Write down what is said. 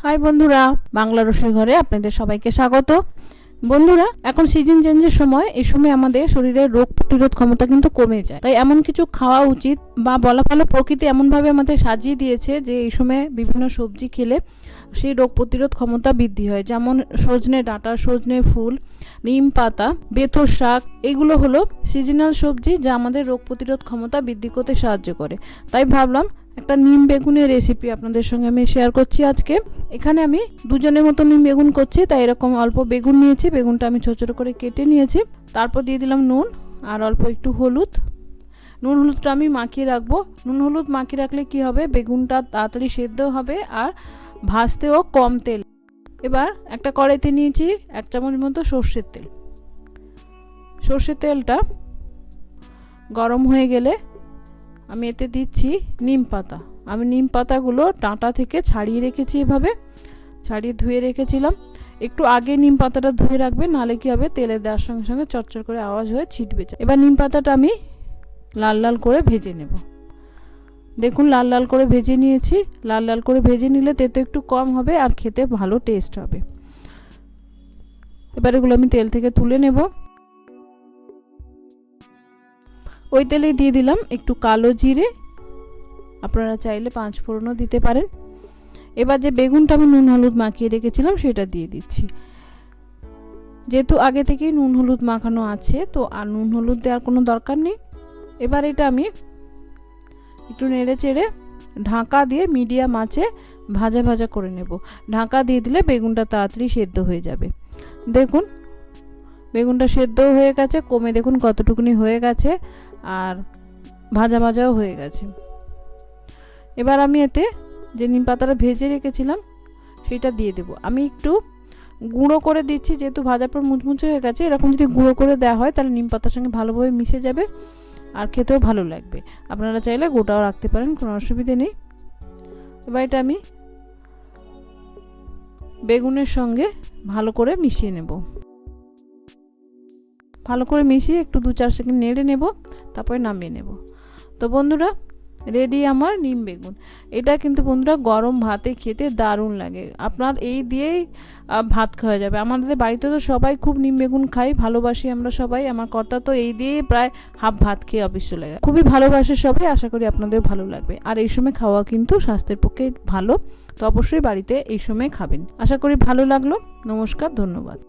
High বন্ধুরা, বাংলা রসোই ঘরে আপনাদের সবাইকে স্বাগত। বন্ধুরা, এখন সিজন চেঞ্জের সময়, এই সময় আমাদের শরীরের রোগ প্রতিরোধ ক্ষমতা কিন্তু কমে যায়। তাই এমন কিছু খাওয়া উচিত, বা বলা ভালো প্রকৃতি এমনভাবে আমাদের সাজিয়ে দিয়েছে যে এই সময় বিভিন্ন সবজি খেলে সেই রোগ প্রতিরোধ ক্ষমতা বৃদ্ধি হয়। যেমন সজনে ডাঁটা, সজনে ফুল, নিম পাতা, বেথর শাক, এগুলো হলো সিজনাল সবজি যা আমাদের রোগ প্রতিরোধ ক্ষমতা বৃদ্ধি করতে সাহায্য করে। তাই ভাবলাম একটা নিম বেগুনের রেসিপি আপনাদের সঙ্গে আমি শেয়ার করছি আজকে। এখানে আমি দুজনের মতো নিম বেগুন করছি, তাই এরকম অল্প বেগুন নিয়েছি। বেগুনটা আমি ছোট ছোট করে কেটে নিয়েছি। তারপর দিয়ে দিলাম নুন আর অল্প একটু হলুদ। নুন হলুদটা আমি মাখিয়ে রাখবো। নুন হলুদ মাখিয়ে রাখলে কি হবে, বেগুনটা তাড়াতাড়ি সেদ্ধ হবে আর ভাজতেও কম তেল। এবার একটা কড়াইতে নিয়েছি 1 চামচ মতো সর্ষের তেল। সর্ষের তেলটা গরম হয়ে গেলে আমি এতে দিচ্ছি নিম পাতা। আমি নিম পাতাগুলো ডাঁটা থেকে ছাড়িয়ে রেখেছি, এভাবে ছাড়িয়ে ধুয়ে রেখেছিলাম। একটু আগে নিম পাতাটা ধুয়ে রাখবেন, নাহলে কি হবে, তেলে দেওয়ার সঙ্গে সঙ্গে চটচট করে আওয়াজ হয়ে ছিটবে। এবার নিম পাতাটা আমি লাল লাল করে ভেজে নেব। দেখুন লাল লাল করে ভেজে নিয়েছি। লাল লাল করে ভেজে নিলে তেতো একটু কম হবে আর খেতে ভালো টেস্ট হবে। এবার এগুলো আমি তেল থেকে তুলে নেব। ওই তেলেই দিয়ে দিলাম একটু কালো জিরে, আপনারা চাইলে 5 ফোড়নও দিতে পারেন। এবার যে বেগুনটা আমি নুন হলুদ মাখিয়ে রেখেছিলাম সেটা দিয়ে দিচ্ছি। যেহেতু আগে থেকেই নুন হলুদ মাখানো আছে, তো আর নুন হলুদ দেওয়ার কোনো দরকার নেই। এবার এটা আমি একটু নেড়ে চেড়ে ঢাকা দিয়ে মিডিয়াম আঁচে ভাজা ভাজা করে নেব। ঢাকা দিয়ে দিলে বেগুনটা তাড়াতাড়ি সেদ্ধ হয়ে যাবে। দেখুন বেগুনটা সেদ্ধ হয়ে গেছে, কমে দেখুন কতটুকুনি হয়ে গেছে, আর ভাজা ভাজাও হয়ে গেছে। এবার আমি এতে যে নিম পাতাটা ভেজে রেখেছিলাম সেটা দিয়ে দেব। আমি একটু গুঁড়ো করে দিচ্ছি, যেহেতু ভাজার পর মুচমুচে হয়ে গেছে। এরকম যদি গুঁড়ো করে দেওয়া হয় তাহলে নিম পাতার সঙ্গে ভালোভাবে মিশে যাবে আর খেতেও ভালো লাগবে। আপনারা চাইলে গোটাও রাখতে পারেন, কোনো অসুবিধে নেই। এবার এটা আমি বেগুনের সঙ্গে ভালো করে মিশিয়ে নেব। ভালো করে মিশিয়ে একটু 2-4 সেকেন্ড নেড়ে নেব, তারপরে নামিয়ে নেব। তো বন্ধুরা, রেডি আমার নিম বেগুন। এটা কিন্তু বন্ধুরা গরম ভাতে খেতে দারুণ লাগে। আপনার এই দিয়েই ভাত খাওয়া যাবে। আমাদের বাড়িতে তো সবাই খুব নিম বেগুন খাই, ভালোবাসি আমরা সবাই। আমার কর্তা তো এই দিয়ে প্রায় হাফ ভাত খেয়ে অফিস চলে গেছে। খুবই ভালোবাসে সবাই, আশা করি আপনাদের ভালো লাগবে। আর এই সময় খাওয়া কিন্তু স্বাস্থ্যের পক্ষে ভালো, তো অবশ্যই বাড়িতে এই সময় খাবেন। আশা করি ভালো লাগলো। নমস্কার, ধন্যবাদ।